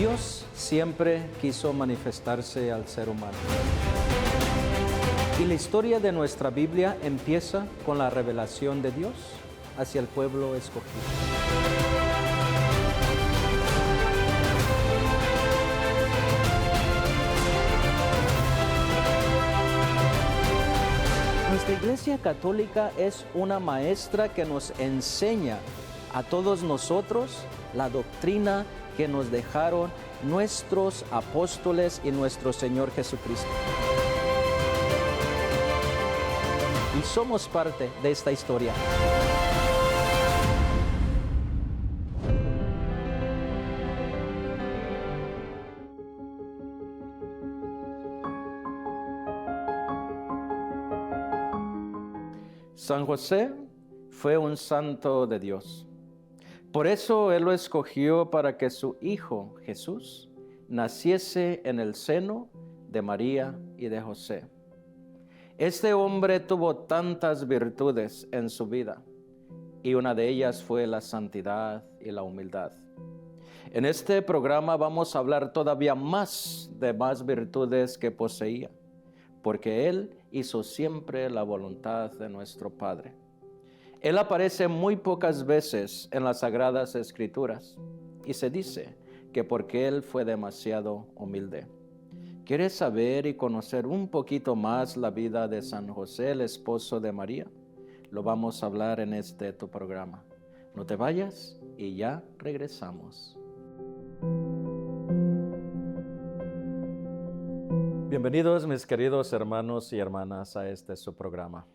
Dios siempre quiso manifestarse al ser humano. Y la historia de nuestra Biblia empieza con la revelación de Dios hacia el pueblo escogido. Nuestra Iglesia Católica es una maestra que nos enseña a todos nosotros la doctrina que nos dejaron nuestros apóstoles y nuestro Señor Jesucristo. Y somos parte de esta historia. San José fue un santo de Dios. Por eso Él lo escogió para que su hijo Jesús naciese en el seno de María y de José. Este hombre tuvo tantas virtudes en su vida y una de ellas fue la santidad y la humildad. En este programa vamos a hablar todavía más de más virtudes que poseía, porque Él hizo siempre la voluntad de nuestro Padre. Él aparece muy pocas veces en las Sagradas Escrituras y se dice que porque Él fue demasiado humilde. ¿Quieres saber y conocer un poquito más la vida de San José, el esposo de María? Lo vamos a hablar en tu programa. No te vayas y ya regresamos. Bienvenidos mis queridos hermanos y hermanas a su programa.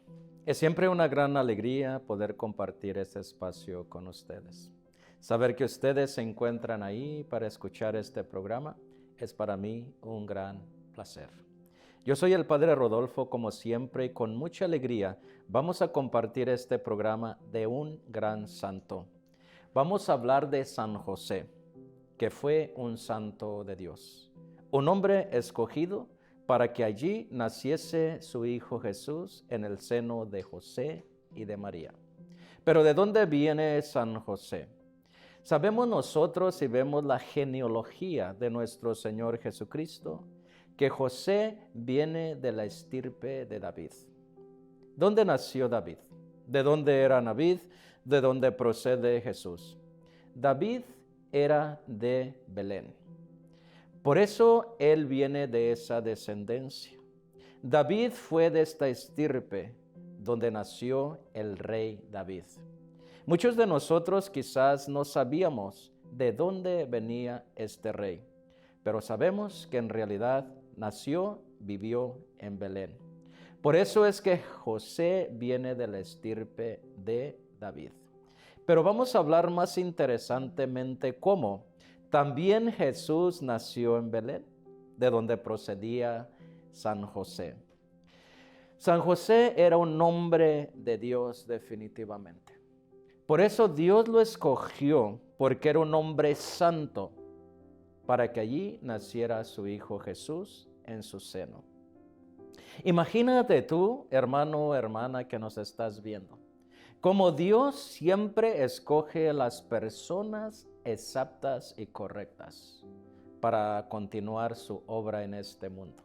Es siempre una gran alegría poder compartir este espacio con ustedes. Saber que ustedes se encuentran ahí para escuchar este programa es para mí un gran placer. Yo soy el Padre Rodolfo, como siempre, y con mucha alegría vamos a compartir este programa de un gran santo. Vamos a hablar de San José, que fue un santo de Dios, un hombre escogido para que allí naciese su hijo Jesús en el seno de José y de María. Pero ¿de dónde viene San José? Sabemos nosotros y vemos la genealogía de nuestro Señor Jesucristo, que José viene de la estirpe de David. ¿Dónde nació David? ¿De dónde era David? ¿De dónde procede Jesús? David era de Belén. Por eso él viene de esa descendencia. David fue de esta estirpe donde nació el rey David. Muchos de nosotros quizás no sabíamos de dónde venía este rey, pero sabemos que en realidad vivió en Belén. Por eso es que José viene de la estirpe de David. Pero vamos a hablar más interesantemente cómo también Jesús nació en Belén, de donde procedía San José. San José era un hombre de Dios definitivamente. Por eso Dios lo escogió, porque era un hombre santo, para que allí naciera su hijo Jesús en su seno. Imagínate tú, hermano o hermana que nos estás viendo, como Dios siempre escoge las personas exactas y correctas para continuar su obra en este mundo.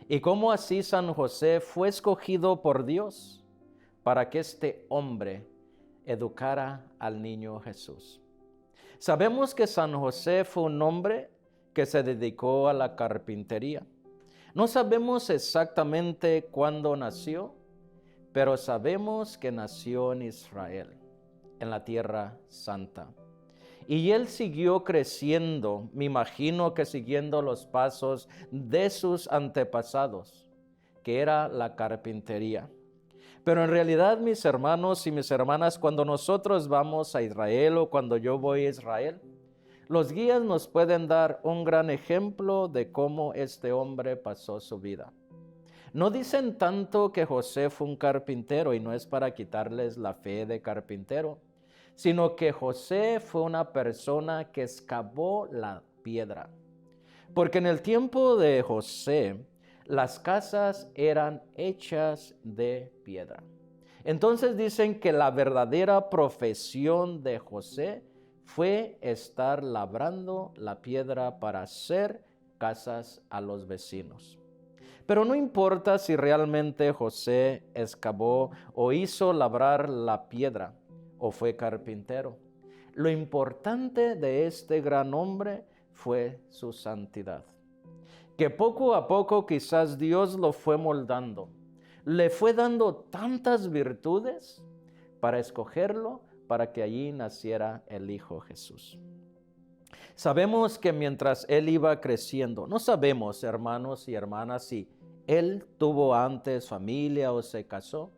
Y cómo así San José fue escogido por Dios para que este hombre educara al niño Jesús. Sabemos que San José fue un hombre que se dedicó a la carpintería. No sabemos exactamente cuándo nació, pero sabemos que nació en Israel, en la Tierra Santa. Y él siguió creciendo, me imagino que siguiendo los pasos de sus antepasados, que era la carpintería. Pero en realidad, mis hermanos y mis hermanas, cuando nosotros vamos a Israel o cuando yo voy a Israel, los guías nos pueden dar un gran ejemplo de cómo este hombre pasó su vida. No dicen tanto que José fue un carpintero, y no es para quitarles la fe de carpintero, sino que José fue una persona que excavó la piedra. Porque en el tiempo de José, las casas eran hechas de piedra. Entonces dicen que la verdadera profesión de José fue estar labrando la piedra para hacer casas a los vecinos. Pero no importa si realmente José excavó o hizo labrar la piedra o fue carpintero. Lo importante de este gran hombre fue su santidad, que poco a poco quizás Dios lo fue moldando. Le fue dando tantas virtudes para escogerlo, para que allí naciera el Hijo Jesús. Sabemos que mientras él iba creciendo, no sabemos, hermanos y hermanas, si él tuvo antes familia o se casó.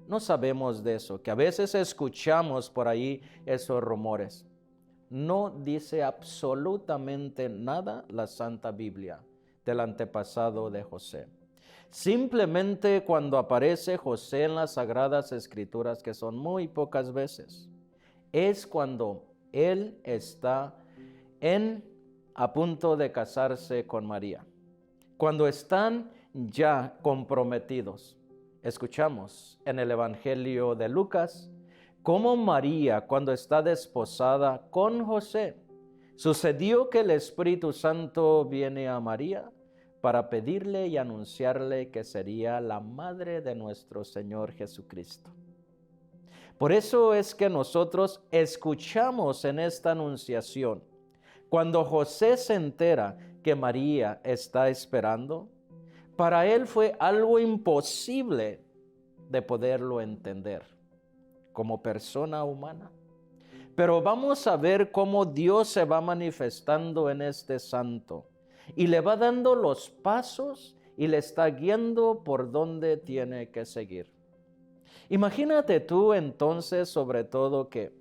No sabemos de eso, que a veces escuchamos por ahí esos rumores. No dice absolutamente nada la Santa Biblia del antepasado de José. Simplemente cuando aparece José en las Sagradas Escrituras, que son muy pocas veces, es cuando él está a punto de casarse con María. Cuando están ya comprometidos. Escuchamos en el Evangelio de Lucas cómo María, cuando está desposada con José, sucedió que el Espíritu Santo viene a María para pedirle y anunciarle que sería la madre de nuestro Señor Jesucristo. Por eso es que nosotros escuchamos en esta anunciación, cuando José se entera que María está esperando, para él fue algo imposible de poderlo entender como persona humana. Pero vamos a ver cómo Dios se va manifestando en este santo y le va dando los pasos y le está guiando por donde tiene que seguir. Imagínate tú entonces, sobre todo, que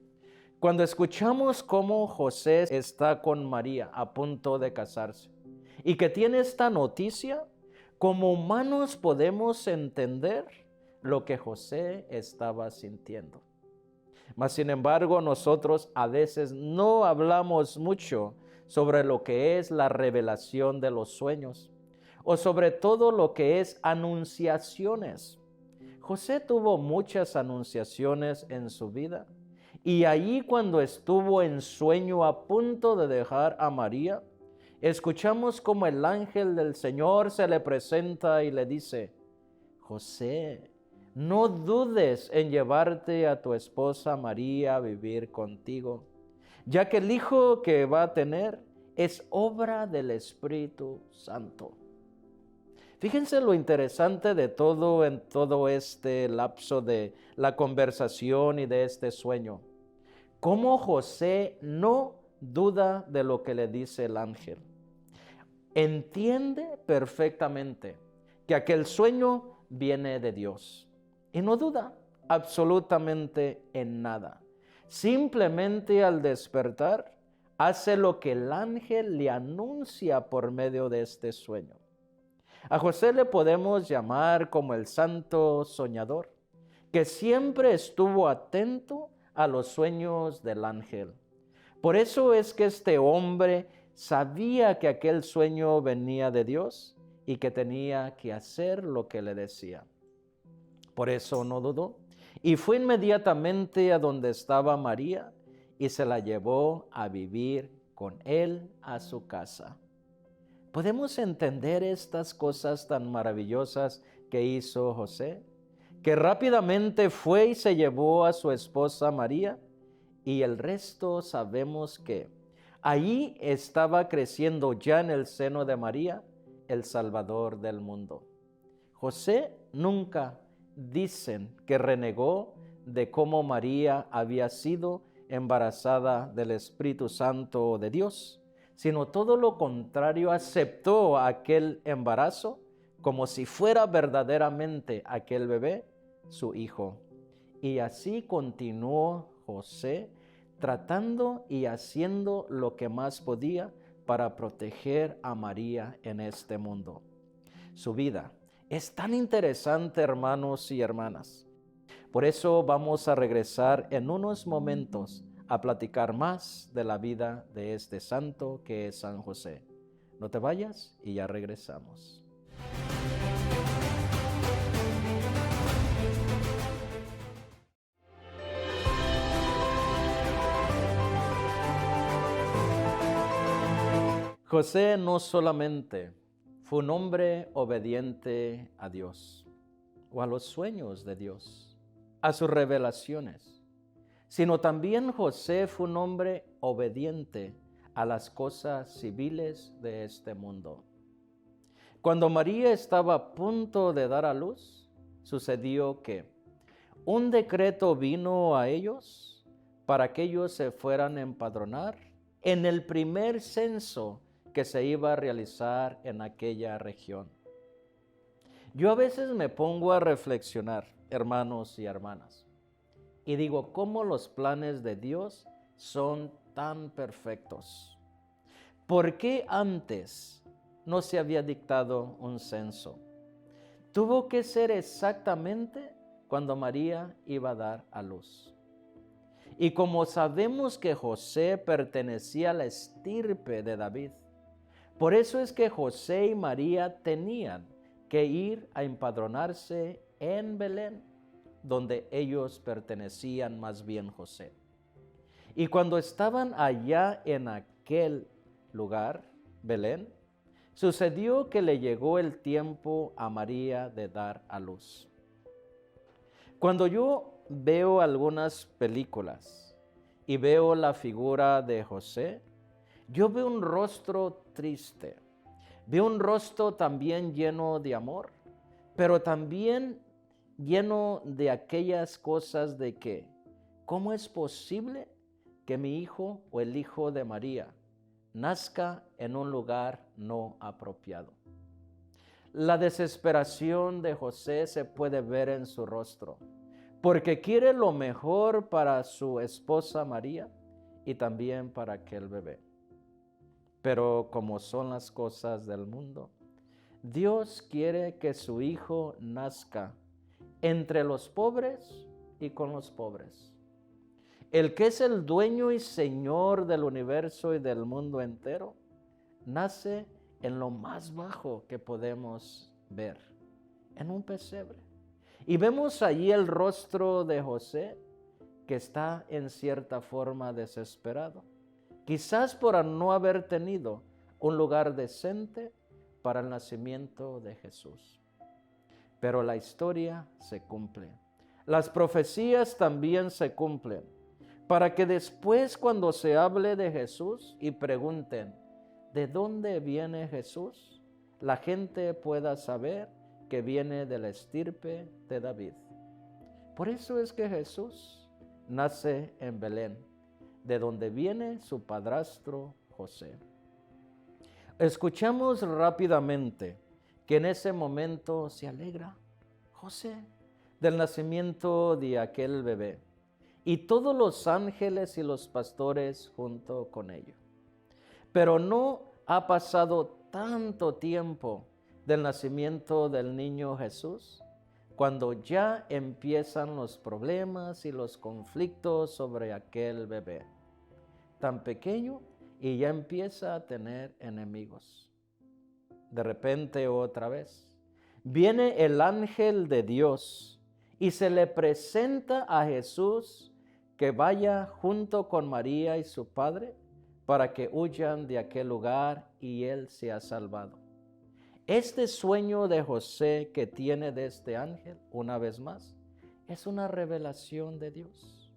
cuando escuchamos cómo José está con María a punto de casarse y que tiene esta noticia, como humanos podemos entender lo que José estaba sintiendo. Mas, sin embargo, nosotros a veces no hablamos mucho sobre lo que es la revelación de los sueños o sobre todo lo que es anunciaciones. José tuvo muchas anunciaciones en su vida y allí cuando estuvo en sueño a punto de dejar a María, escuchamos como el ángel del Señor se le presenta y le dice: José, no dudes en llevarte a tu esposa María a vivir contigo, ya que el hijo que va a tener es obra del Espíritu Santo. Fíjense lo interesante de todo en todo este lapso de la conversación y de este sueño. Cómo José no duda de lo que le dice el ángel. Entiende perfectamente que aquel sueño viene de Dios y no duda absolutamente en nada. Simplemente al despertar hace lo que el ángel le anuncia por medio de este sueño. A José le podemos llamar como el santo soñador, que siempre estuvo atento a los sueños del ángel. Por eso es que este hombre sabía que aquel sueño venía de Dios y que tenía que hacer lo que le decía. Por eso no dudó y fue inmediatamente a donde estaba María y se la llevó a vivir con él a su casa. ¿Podemos entender estas cosas tan maravillosas que hizo José? Que rápidamente fue y se llevó a su esposa María, y el resto sabemos que allí estaba creciendo ya en el seno de María el Salvador del mundo. José nunca dicen que renegó de cómo María había sido embarazada del Espíritu Santo de Dios, sino todo lo contrario, aceptó aquel embarazo como si fuera verdaderamente aquel bebé su hijo. Y así continuó José tratando y haciendo lo que más podía para proteger a María en este mundo. Su vida es tan interesante, hermanos y hermanas. Por eso vamos a regresar en unos momentos a platicar más de la vida de este santo que es San José. No te vayas y ya regresamos. José no solamente fue un hombre obediente a Dios o a los sueños de Dios, a sus revelaciones, sino también José fue un hombre obediente a las cosas civiles de este mundo. Cuando María estaba a punto de dar a luz, sucedió que un decreto vino a ellos para que ellos se fueran a empadronar en el primer censo que se iba a realizar en aquella región. Yo a veces me pongo a reflexionar, hermanos y hermanas, y digo, ¿cómo los planes de Dios son tan perfectos? ¿Por qué antes no se había dictado un censo? Tuvo que ser exactamente cuando María iba a dar a luz. Y como sabemos que José pertenecía a la estirpe de David, por eso es que José y María tenían que ir a empadronarse en Belén, donde ellos pertenecían, más bien José. Y cuando estaban allá en aquel lugar, Belén, sucedió que le llegó el tiempo a María de dar a luz. Cuando yo veo algunas películas y veo la figura de José, yo veo un rostro triste, veo un rostro también lleno de amor, pero también lleno de aquellas cosas de que, ¿cómo es posible que mi hijo o el hijo de María nazca en un lugar no apropiado? La desesperación de José se puede ver en su rostro, porque quiere lo mejor para su esposa María y también para aquel bebé. Pero como son las cosas del mundo, Dios quiere que su hijo nazca entre los pobres y con los pobres. El que es el dueño y señor del universo y del mundo entero, nace en lo más bajo que podemos ver, en un pesebre. Y vemos allí el rostro de José, que está en cierta forma desesperado, quizás por no haber tenido un lugar decente para el nacimiento de Jesús. Pero la historia se cumple. Las profecías también se cumplen, para que después, cuando se hable de Jesús y pregunten, ¿de dónde viene Jesús?, la gente pueda saber que viene de la estirpe de David. Por eso es que Jesús nace en Belén, de donde viene su padrastro José. Escuchamos rápidamente que en ese momento se alegra José del nacimiento de aquel bebé y todos los ángeles y los pastores junto con ellos. Pero no ha pasado tanto tiempo del nacimiento del niño Jesús cuando ya empiezan los problemas y los conflictos sobre aquel bebé tan pequeño y ya empieza a tener enemigos. De repente otra vez viene el ángel de Dios y se le presenta a Jesús que vaya junto con María y su padre para que huyan de aquel lugar y él sea salvado. Este sueño de José que tiene de este ángel, una vez más, es una revelación de Dios,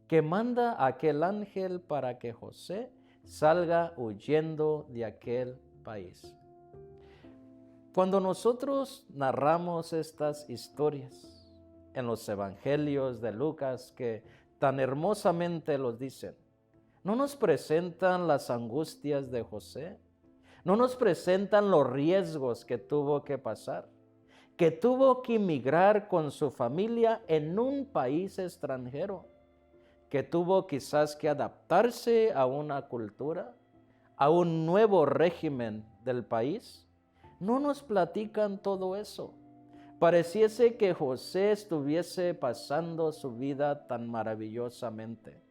que manda a aquel ángel para que José salga huyendo de aquel país. Cuando nosotros narramos estas historias en los evangelios de Lucas, que tan hermosamente los dicen, ¿no nos presentan las angustias de José? ¿No nos presentan los riesgos que tuvo que pasar? Que tuvo que emigrar con su familia en un país extranjero, que tuvo quizás que adaptarse a una cultura, a un nuevo régimen del país. No nos platican todo eso. Pareciese que José estuviese pasando su vida tan maravillosamente,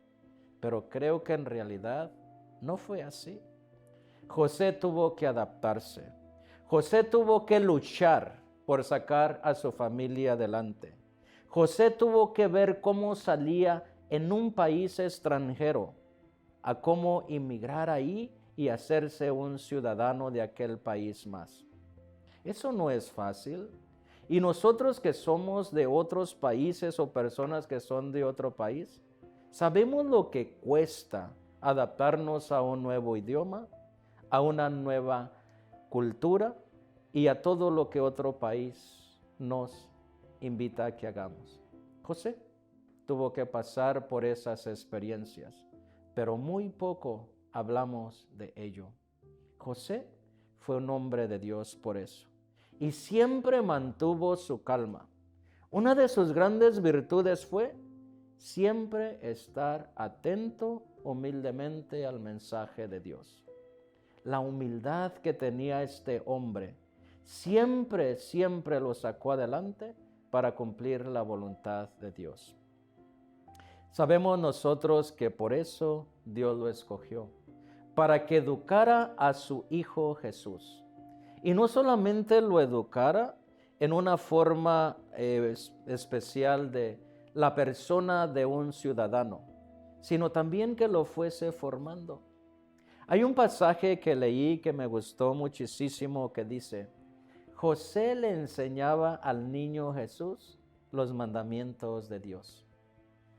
pero creo que en realidad no fue así. José tuvo que adaptarse. José tuvo que luchar por sacar a su familia adelante. José tuvo que ver cómo salía en un país extranjero, a cómo emigrar ahí y hacerse un ciudadano de aquel país más. Eso no es fácil. Y nosotros que somos de otros países o personas que son de otro país, sabemos lo que cuesta adaptarnos a un nuevo idioma, a una nueva cultura y a todo lo que otro país nos invita a que hagamos. José tuvo que pasar por esas experiencias, pero muy poco hablamos de ello. José fue un hombre de Dios por eso, y siempre mantuvo su calma. Una de sus grandes virtudes fue siempre estar atento humildemente al mensaje de Dios. La humildad que tenía este hombre siempre lo sacó adelante para cumplir la voluntad de Dios. Sabemos nosotros que por eso Dios lo escogió, para que educara a su Hijo Jesús. Y no solamente lo educara en una forma especial de la persona de un ciudadano, sino también que lo fuese formando. Hay un pasaje que leí que me gustó muchísimo que dice: José le enseñaba al niño Jesús los mandamientos de Dios.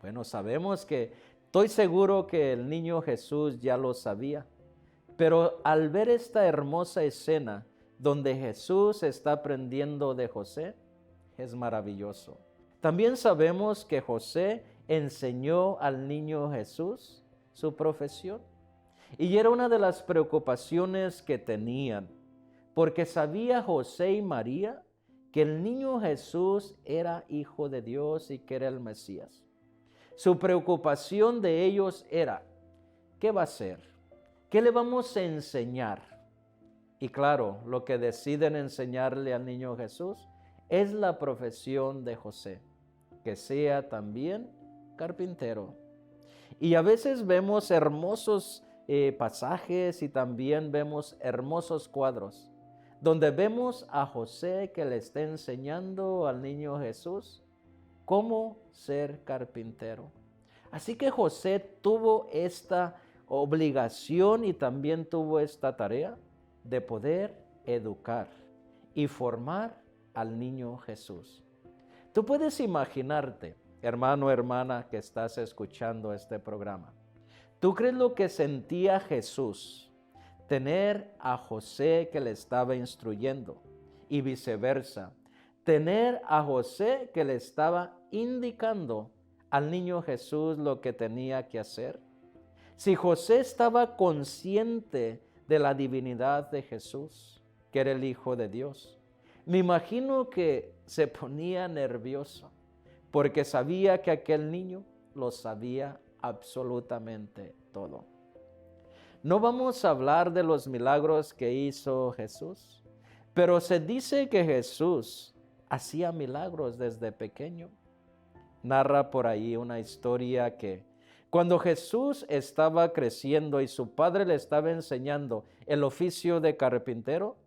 Bueno, sabemos que, estoy seguro que el niño Jesús ya lo sabía, pero al ver esta hermosa escena donde Jesús está aprendiendo de José, es maravilloso. También sabemos que José enseñó al niño Jesús su profesión. Y era una de las preocupaciones que tenían, porque sabía José y María que el niño Jesús era hijo de Dios y que era el Mesías. Su preocupación de ellos era: ¿qué va a hacer? ¿Qué le vamos a enseñar? Y claro, lo que deciden enseñarle al niño Jesús es la profesión de José, que sea también carpintero. Y a veces vemos hermosos pasajes y también vemos hermosos cuadros, donde vemos a José que le está enseñando al niño Jesús cómo ser carpintero. Así que José tuvo esta obligación y también tuvo esta tarea de poder educar y formar al niño Jesús. Tú puedes imaginarte, hermano o hermana que estás escuchando este programa, ¿tú crees lo que sentía Jesús tener a José que le estaba instruyendo y viceversa? Tener a José que le estaba indicando al niño Jesús lo que tenía que hacer. Si José estaba consciente de la divinidad de Jesús, que era el Hijo de Dios, me imagino que se ponía nervioso porque sabía que aquel niño lo sabía absolutamente todo. No vamos a hablar de los milagros que hizo Jesús, pero se dice que Jesús hacía milagros desde pequeño. Narra por ahí una historia que cuando Jesús estaba creciendo y su padre le estaba enseñando el oficio de carpintero,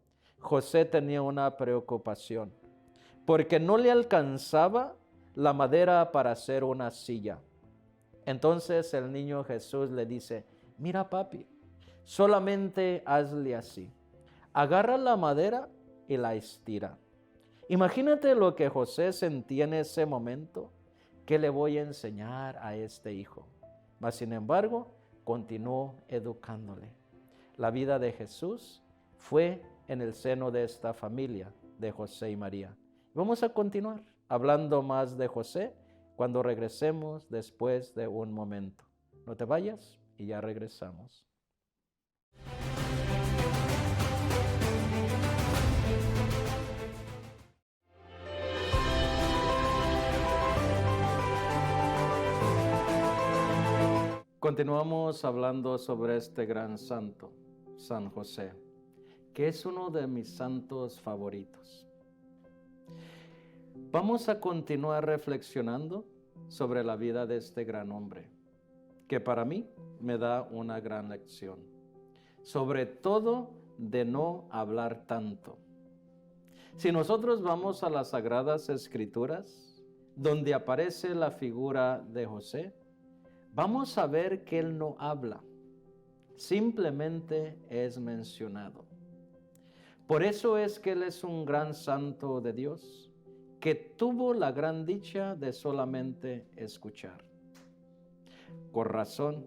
José tenía una preocupación, porque no le alcanzaba la madera para hacer una silla. Entonces el niño Jesús le dice: mira papi, solamente hazle así, agarra la madera y la estira. Imagínate lo que José sentía en ese momento. ¿Qué le voy a enseñar a este hijo? Mas sin embargo, continuó educándole. La vida de Jesús fue en el seno de esta familia de José y María. Vamos a continuar hablando más de José cuando regresemos después de un momento. No te vayas y ya regresamos. Continuamos hablando sobre este gran santo, San José, que es uno de mis santos favoritos. Vamos a continuar reflexionando sobre la vida de este gran hombre, que para mí me da una gran lección, sobre todo de no hablar tanto. Si nosotros vamos a las Sagradas Escrituras, donde aparece la figura de José, vamos a ver que él no habla. simplemente es mencionado. Por eso es que Él es un gran santo de Dios, que tuvo la gran dicha de solamente escuchar. Con razón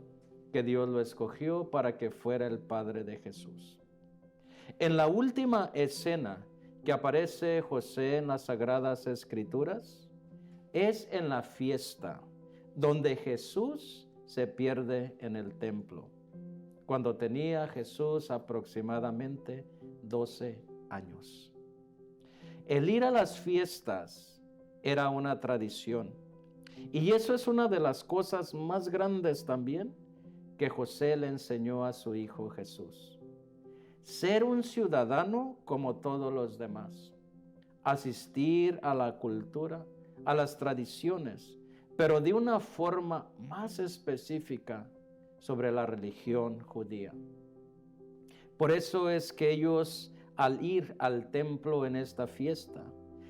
que Dios lo escogió para que fuera el Padre de Jesús. En la última escena que aparece José en las Sagradas Escrituras, es en la fiesta donde Jesús se pierde en el templo, cuando tenía Jesús aproximadamente 12 años. El ir a las fiestas era una tradición, y eso es una de las cosas más grandes también que José le enseñó a su hijo Jesús. Ser un ciudadano como todos los demás, asistir a la cultura, a las tradiciones, pero de una forma más específica sobre la religión judía. Por eso es que ellos, al ir al templo en esta fiesta,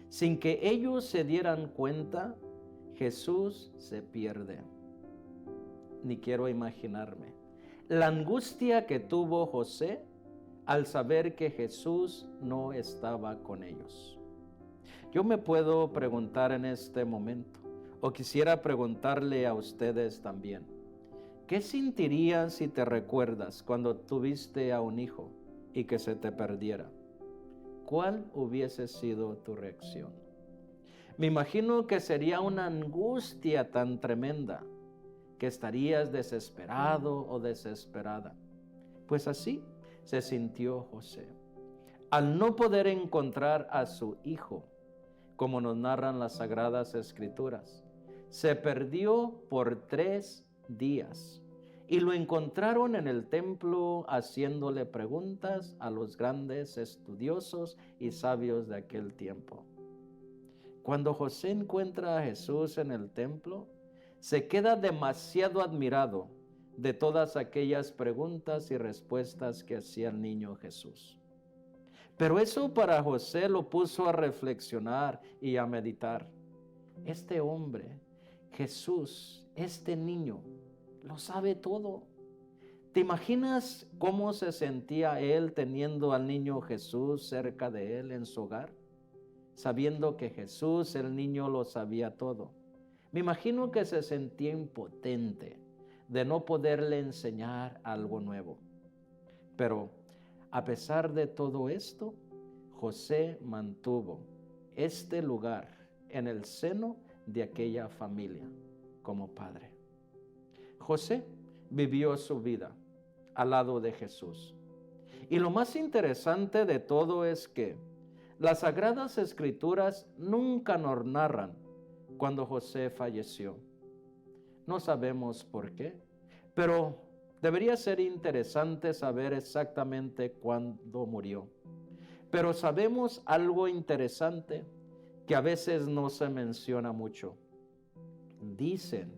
sin que ellos se dieran cuenta, Jesús se pierde. Ni quiero imaginarme la angustia que tuvo José al saber que Jesús no estaba con ellos. Yo me puedo preguntar en este momento, o quisiera preguntarle a ustedes también, ¿qué sentirías si te recuerdas cuando tuviste a un hijo y que se te perdiera? ¿Cuál hubiese sido tu reacción? Me imagino que sería una angustia tan tremenda que estarías desesperado o desesperada. Pues así se sintió José. Al no poder encontrar a su hijo, como nos narran las Sagradas Escrituras, se perdió por 3 días y lo encontraron en el templo haciéndole preguntas a los grandes estudiosos y sabios de aquel tiempo. Cuando José encuentra a Jesús en el templo, se queda demasiado admirado de todas aquellas preguntas y respuestas que hacía el niño Jesús. Pero eso para José lo puso a reflexionar y a meditar. Este hombre, Jesús, este niño, lo sabe todo. ¿Te imaginas cómo se sentía él teniendo al niño Jesús cerca de él en su hogar? Sabiendo que Jesús, el niño, lo sabía todo. Me imagino que se sentía impotente de no poderle enseñar algo nuevo. Pero a pesar de todo esto, José mantuvo este lugar en el seno de aquella familia como padre. José vivió su vida al lado de Jesús. Y lo más interesante de todo es que las Sagradas Escrituras nunca nos narran cuando José falleció. No sabemos por qué, pero debería ser interesante saber exactamente cuándo murió. Pero sabemos algo interesante que a veces no se menciona mucho. Dicen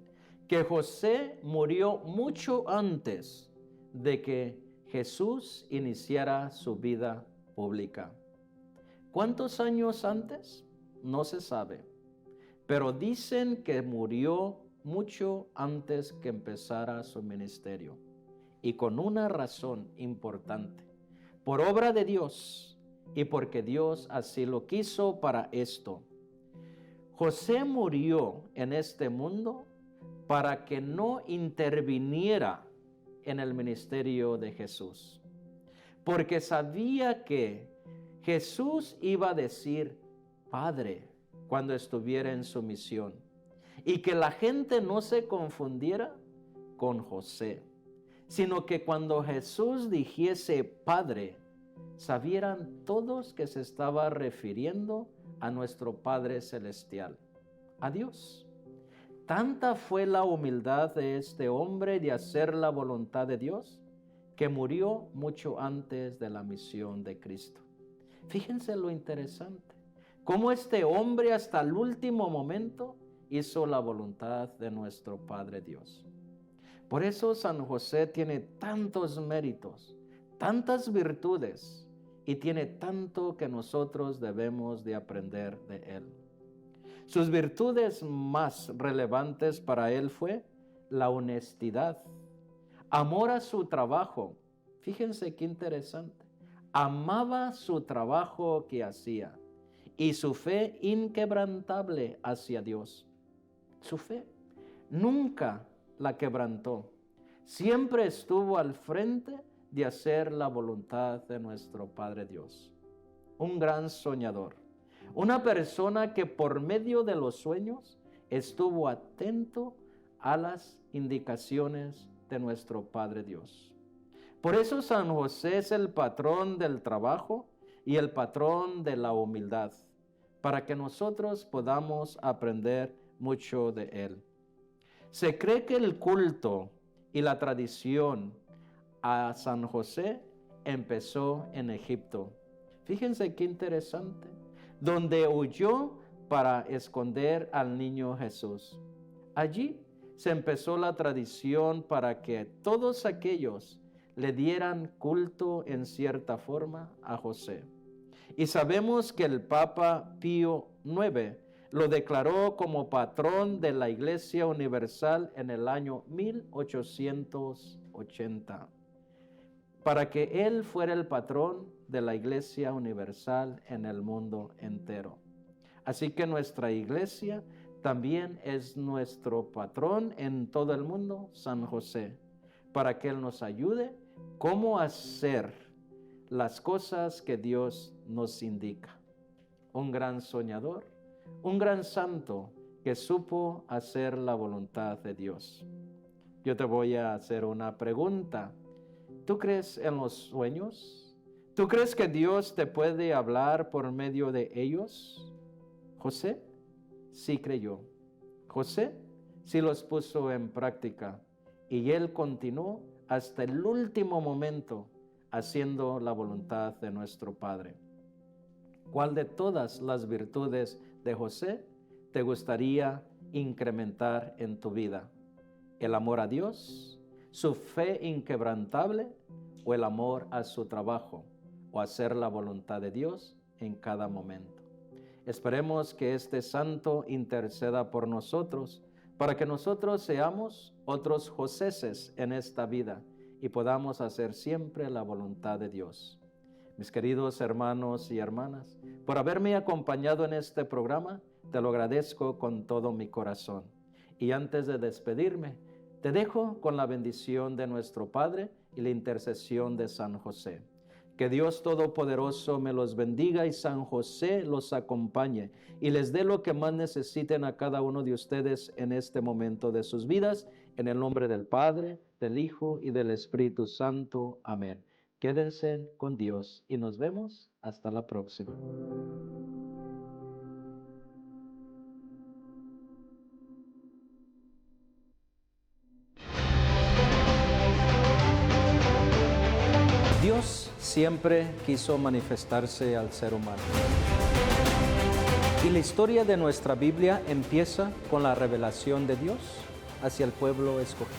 que José murió mucho antes de que Jesús iniciara su vida pública. ¿Cuántos años antes? No se sabe. Pero dicen que murió mucho antes que empezara su ministerio. Y con una razón importante. Por obra de Dios y porque Dios así lo quiso para esto. José murió en este mundo para que no interviniera en el ministerio de Jesús. Porque sabía que Jesús iba a decir Padre cuando estuviera en su misión. Y que la gente no se confundiera con José, sino que cuando Jesús dijese Padre, sabieran todos que se estaba refiriendo a nuestro Padre Celestial, a Dios. Tanta fue la humildad de este hombre de hacer la voluntad de Dios, que murió mucho antes de la misión de Cristo. Fíjense lo interesante, cómo este hombre hasta el último momento hizo la voluntad de nuestro Padre Dios. Por eso San José tiene tantos méritos, tantas virtudes y tiene tanto que nosotros debemos de aprender de él. Sus virtudes más relevantes para él fue la honestidad. amor a su trabajo. Fíjense qué interesante. Amaba su trabajo que hacía y su fe inquebrantable hacia Dios. Su fe nunca la quebrantó. Siempre estuvo al frente de hacer la voluntad de nuestro Padre Dios. Un gran soñador. Una persona que por medio de los sueños estuvo atento a las indicaciones de nuestro Padre Dios. Por eso San José es el patrón del trabajo y el patrón de la humildad, para que nosotros podamos aprender mucho de él. Se cree que el culto y la tradición a San José empezó en Egipto. Fíjense qué interesante, donde huyó para esconder al niño Jesús. Allí se empezó la tradición para que todos aquellos le dieran culto en cierta forma a José. Y sabemos que el Papa Pío IX lo declaró como patrón de la Iglesia Universal en el año 1880, para que él fuera el patrón de la Iglesia Universal en el mundo entero. Así que nuestra Iglesia también es nuestro patrón en todo el mundo, San José, para que él nos ayude cómo hacer las cosas que Dios nos indica. Un gran soñador, un gran santo que supo hacer la voluntad de Dios. Yo te voy a hacer una pregunta. ¿Tú crees en los sueños? ¿Tú crees que Dios te puede hablar por medio de ellos? José sí creyó. José sí los puso en práctica y él continuó hasta el último momento haciendo la voluntad de nuestro Padre. ¿Cuál de todas las virtudes de José te gustaría incrementar en tu vida? ¿El amor a Dios, su fe inquebrantable o el amor a su trabajo o hacer la voluntad de Dios en cada momento? Esperemos que este santo interceda por nosotros para que nosotros seamos otros Joséses en esta vida y podamos hacer siempre la voluntad de Dios. Mis queridos hermanos y hermanas, por haberme acompañado en este programa, te lo agradezco con todo mi corazón. Y antes de despedirme, te dejo con la bendición de nuestro Padre y la intercesión de San José. Que Dios Todopoderoso me los bendiga y San José los acompañe y les dé lo que más necesiten a cada uno de ustedes en este momento de sus vidas. En el nombre del Padre, del Hijo y del Espíritu Santo. Amén. Quédense con Dios y nos vemos hasta la próxima. Dios siempre quiso manifestarse al ser humano. Y la historia de nuestra Biblia empieza con la revelación de Dios hacia el pueblo escogido.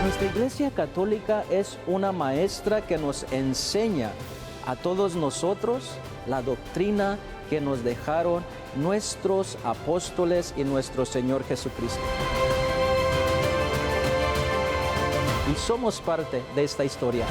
Nuestra Iglesia Católica es una maestra que nos enseña a todos nosotros la doctrina que nos dejaron nuestros apóstoles y nuestro Señor Jesucristo. Y somos parte de esta historia.